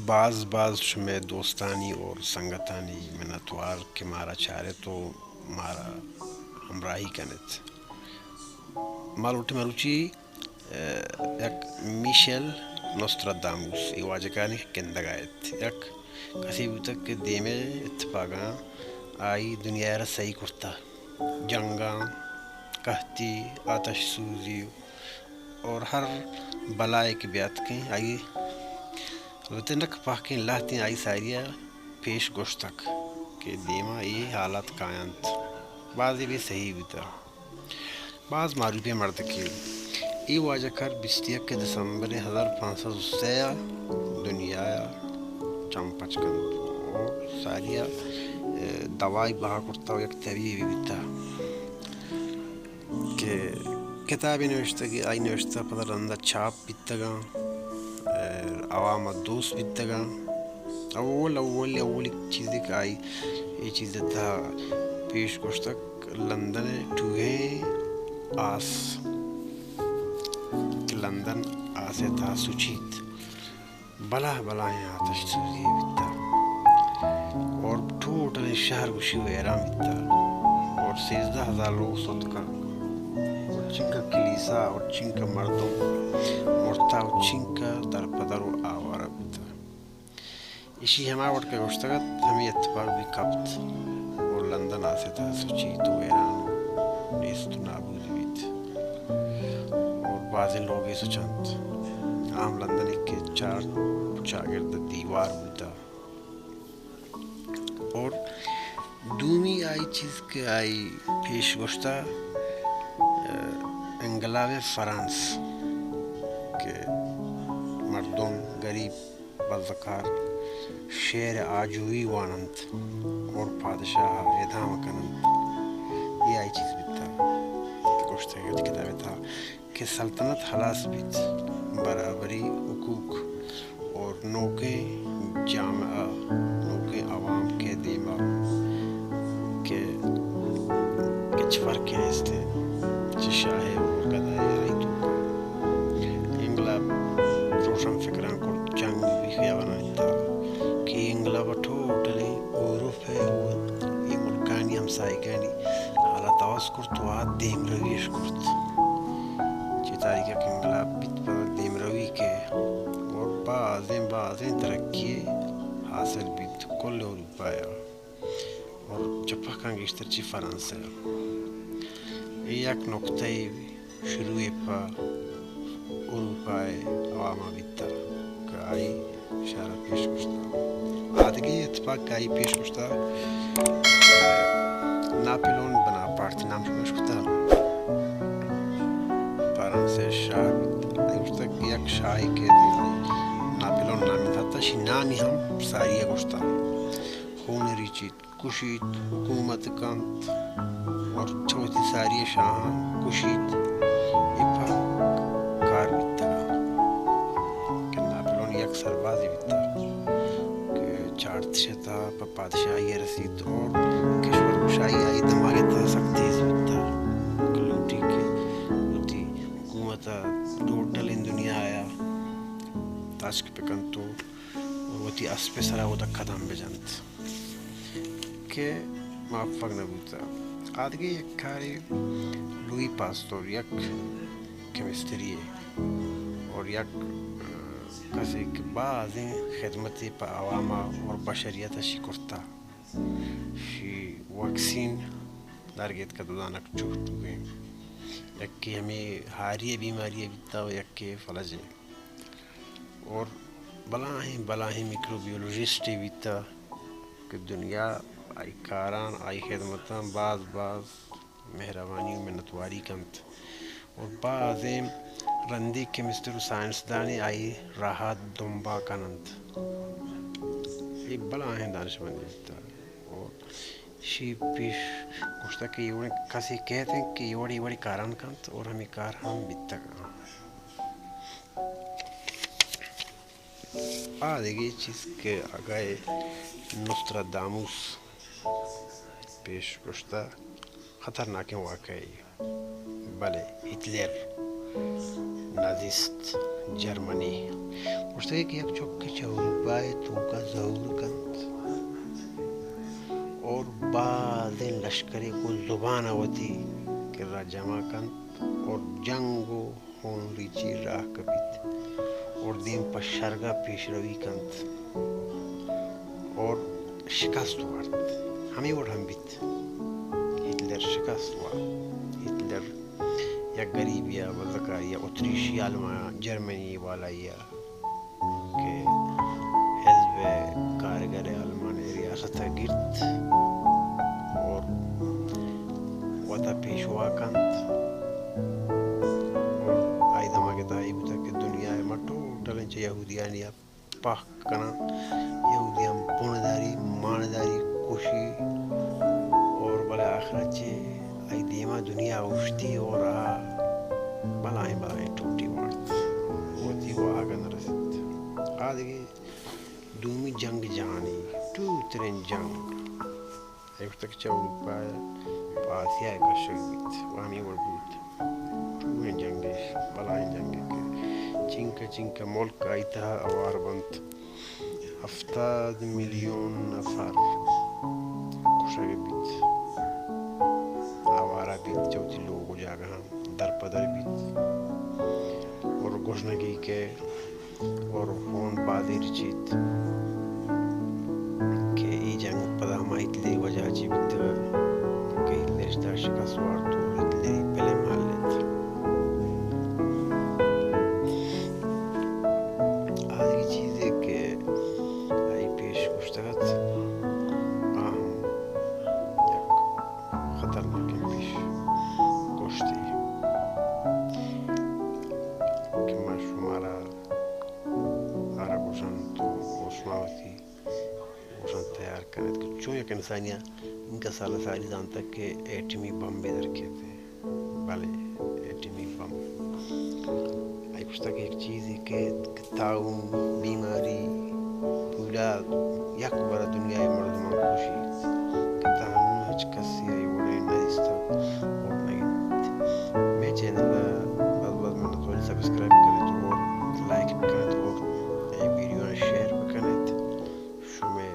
بعض میں دوستانی اور سنگتانی منتوار کے مارا چارے تو مارا ہمراہی کنت مالوٹ مروچی یک میشل نوستراداموس ای واجکانی کندگایت یک کسی بھی تک کہ دیمے اتفاقاں آئی دنیا را صحیح کرتا جنگاں قحطی آتش سوزی اور ہر بلائے کی بیات کیں آئی وطنک پاکیں لاہتیں آئی ساریہ پیش گوشتک کہ دیما یہ حالت کائنت بعضی بھی صحیح بیتا بعض معروفی مرد کی ای واجہ کر 21 دسمبر 1503 دنیا چمپچ کن ساریہ دوائی بہا کرتا و یک طبیعی بیتا کہ کتابی نوشتا کہ آئی نوشتا پتہ رندہ چھاپ بیتا عوام دوست بیتا اول چیزی کہ آئی یہ چیز تھا پیش گوشتک لندن ٹوہے آس کہ لندن آسے تھا سوچیت بلا ہیں آتش سوزی بیتا اور ٹوٹل شہر گوشی ویران بیتا اور 13,000 لوگ سوت کر اور چنکا کلیسا اور چنکا مردم مرتا و چنکا در پدر و آوارا بیتا اسی ہمارا وقت کا گوشتگت ہمیں اتفاق بھی کبت اور لندن آسے تھا سوچیت و ویران نیست و نابود بیت اور بعضی لوگ ایسو چند عام لندن کے 4 چاگرد دیوار بیتا اور دومی آئی چیز کے آئی پیش گوشتا انقلاب فرانس کہ مردم غریب بزکار شیر آجوی وانند اور پادشاہ اعدام کنند یہ آئی چیز بیتا گوشتا ہے کتاب تھا کہ سلطنت خلاص بیت برابری حقوق اور نوکے جامعہ نوکے عوام کے دیما کہ کچھ فرق ہیں اس تھے شاہ اور گدائے آئی تو انگلاب روشن فکران کو جنگ بھی خیابانا تھا کہ انگلاب ٹوٹلی اوروپ ہے یہ ملکانی ہمسائیگانی حالت آواز کرتو آت دیم رویش کرت چی تاریخ کہ انگلاب بیت پر دیم روی کے اور بعضیں ترقی حاصل بیت کل اروپایا اور چپا کانگیشتر چی فرانس ہے یک نقطۂ شروع پا اروپائے عواما بیتا کہ آئی اشارہ پیش کشتا آدھگی اتفاق کا آئی پیش کشتا ناپلون بنا پارتی نام پیش کشتا فرانسے شاہ بیتا آئی کشتا یک شاہی کے دی ناپلون نامی تھا تا شی نامی ہم ساریہ کشتا خون ریچیت کشیت حکومت کانت اور چوتھی ساری شاہاں کشید ایپا کار بیتا کہ ناپلون یک سربازی بیتا کہ چارت شتا پا پادشاہی رسید اور کشور کشائی آئی دماغی تا سکتیز بیتا کہ لوٹی کے لوٹی حکومتا ٹوٹل ان دنیا آیا تاشک پکن تو وتی اسپے سرا وہ دکھا دام بجانت کہ موفق نبوتا آدھگی یک کاری لوئی پاستور یک کیمسٹری ہے اور یک کسی کہ بعضیں خدمتی پا عواما اور بشریت شی کرتا شی ویکسین درگیت کا دودانک چوٹ ہوئے یک کی ہمیں ہاری بیماری بیتا و یک کے فلج ہے اور بلاہیں میکروبیولوجسٹی بیتا کہ دنیا آئی کاران آئی خدمتاں بعض مہربانی و منتواری کنت اور بعضیں رندی کیمسٹر و سائنسدانی آئی راحت دنبا کنند یہ بلا ہیں دانش مندی بیتا اور شی پیش گوشتا کہ یہ کسی کہتے ہیں کہ یہ وڑی کاران کنت اور ہمیں کار ہم بیتا کن آدھگی چیز کے آگئے نوستراداموس پیش گوشتا خطرناک واقعی بلے ہٹلر نازیست جرمنی گوشته که یک چوکی چوبای تو کا ظهور کند اور بعد لشکری کو زبان آوتی کہ را جمع کند اور جنگ و خون ریچی راہ کبید اور دیم پر شرگا پیش روی کند اور شکست ورد ہمیں اور ہم بیت ہٹلر شکست ورد ہٹلر یا غریب یا وزکار یا اتریشی آلمان جرمنی والا یا کہ حزب کارگر آلمان ریاست گرد اور وطا پیشوا کند اور آئیدہ کے تائی بتا کہ دنیا مٹو ٹلنچ یہودیان یا پاک کنا یہودیان پونداری مانداری کوشی اور بلا آخرت چے ای دیما دنیا اوشتی اور بلائیں ٹوٹی وارد ہوتی وہ آگا نرسید آدھگی دومی جنگ جہانی ترین جنگ ایک تک چاول پایا پاسیا ایک شک بیت وہمی ورگوت تورین جنگش بلائیں جنگ کے چنکا ملک آئیتا اوار بنت 70 میلیون نفر کشاگی بیت آوارا بیت چوتی لوگو جاگا ہم در پدر بیت اور گوشنگی کے اور خون بادر چیت کہ ای جنگ پدا ہم ہتلے وجہ چی بیت کہ ہتلے رشتہ شکست وارتو ہتلے پہلے محل لیت آدھی چیز ہے کہ آئی پیش گشتگت آہم یک خطرناک پیش گشتی کہ ما شمارا آرہ گوشن تو گوشماوتی گوشن تیار کرنے کہ چون یک انسانیہ ان کا سالہ سالی جانتا کہ ایٹمی بم بھی درکے تھے بلے ایٹمی بم آئی گشتا کہ ایک چیز ہے کہ تعاون بیماری پولا یک بار دنیای مردمان خوشی کہ تاہم ہچ کسی آئی وڑے نزیستا اور نگید میں چینل بعد میں نتولی سبسکرائب کرنے تو اور لائک کرنے تو اور ای ویڈیو نے شیئر کرنے شو میں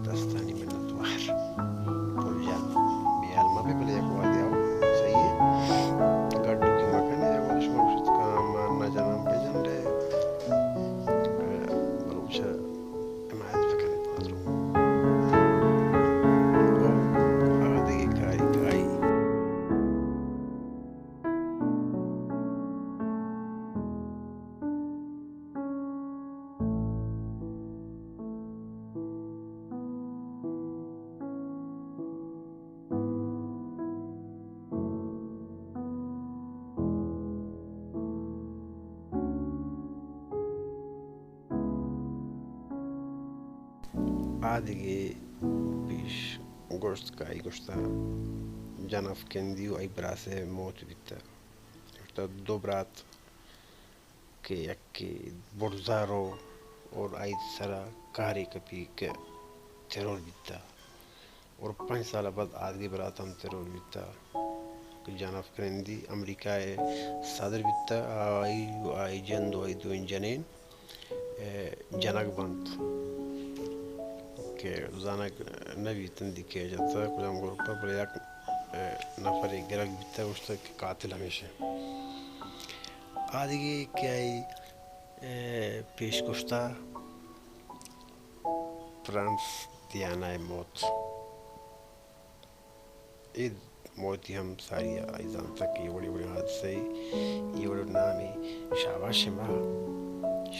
دستانی میں نتوار پول جان بیال ما بھی بلے یک وادی آو صحیح ہے گڑھو کی مکنے یک وادش موشت کا ماننا جانم پہ جن رہے بلوچہ حمایت فکرنے مطلوب اور آدھے کائی آدھگی پیش گوشت کا ای گوشتا جنف کندیو ای براسے موت بیتا گوشتا دو برات کہ یک کی برزارو اور ای سرا کاری کپی کہ ترور بیتا اور 5 سال بعد آدھگی برات ہم ترور بیتا کہ جنف کندی امریکہ صدر بیتا آئی جندو آئی دو جنین جنک بند کہ زانک نبی تندی کیا جاتا کلام گروپا بلے یک نفر گرگ بیتا گوشتا کہ قاتل ہمیشہ آدھگی کیا پیش گوشتا فرانس دیانا موت اید موتی ہم ساری آئیزان تک یہ بڑی حادثے یہ بڑی نامی شاباش ما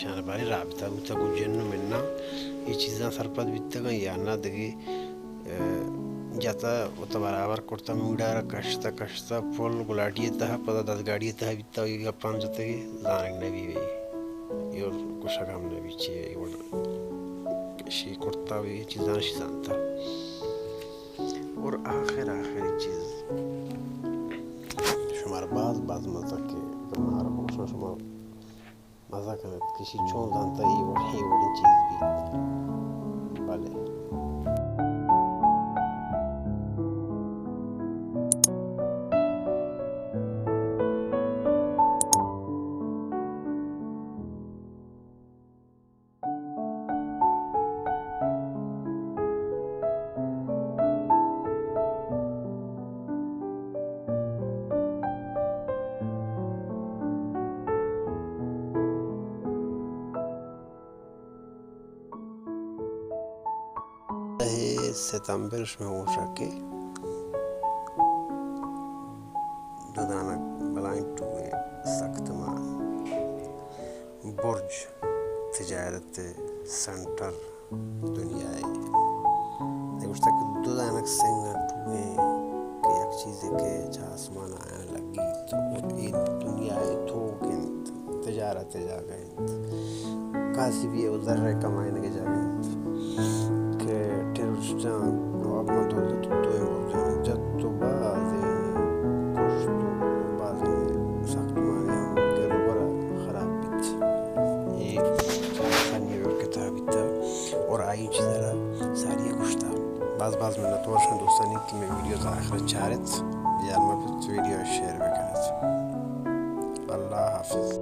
شانباری رابطہ ہوتا کو جنو مننا یہ چیزاں سرپد بیتا گا یا نا دگی جاتا وطا برابر کرتا موڑا کشتا پھول گلاٹی تہا پتا 10 گاڑی تہا بیتا گا پان جاتا گی زانک نبی وی یہ کشا گام نبی چیئے یہ شی کرتا وی چیزاں شیزانتا اور آخری چیز شمار بعض مزہ کے ہمارا خوشا شمار مزہ کرنے کسی چون زانتا یہ وڑی چیز بھی بلے ستمبرش میں ہو سکے دودانک بلائن ٹوئے سختمان برج تجارت سنٹر دنیای دیکھوش تک دودانک سنگا ٹوئے کہ یک چیزیں کہ آسمان آیا لگی تو یہ دنیای تھوکنت تجارت جا گئنت کاسی بھی ذرہ کمائنے کے جا گئنت کہ ٹیرسٹان اب من دولت توئے مرجانے جد تو بازے کشتو بازے ساختمانی ہم کہ روبرا خراب بیت یہ فنی اور کتابی تا اور آئی چیزارا ساریہ کشتا بعض میں نتواشن دوستانی کہ میں ویڈیو تا آخر چارت یا میں ویڈیو شیئر بکنت اللہ حافظ.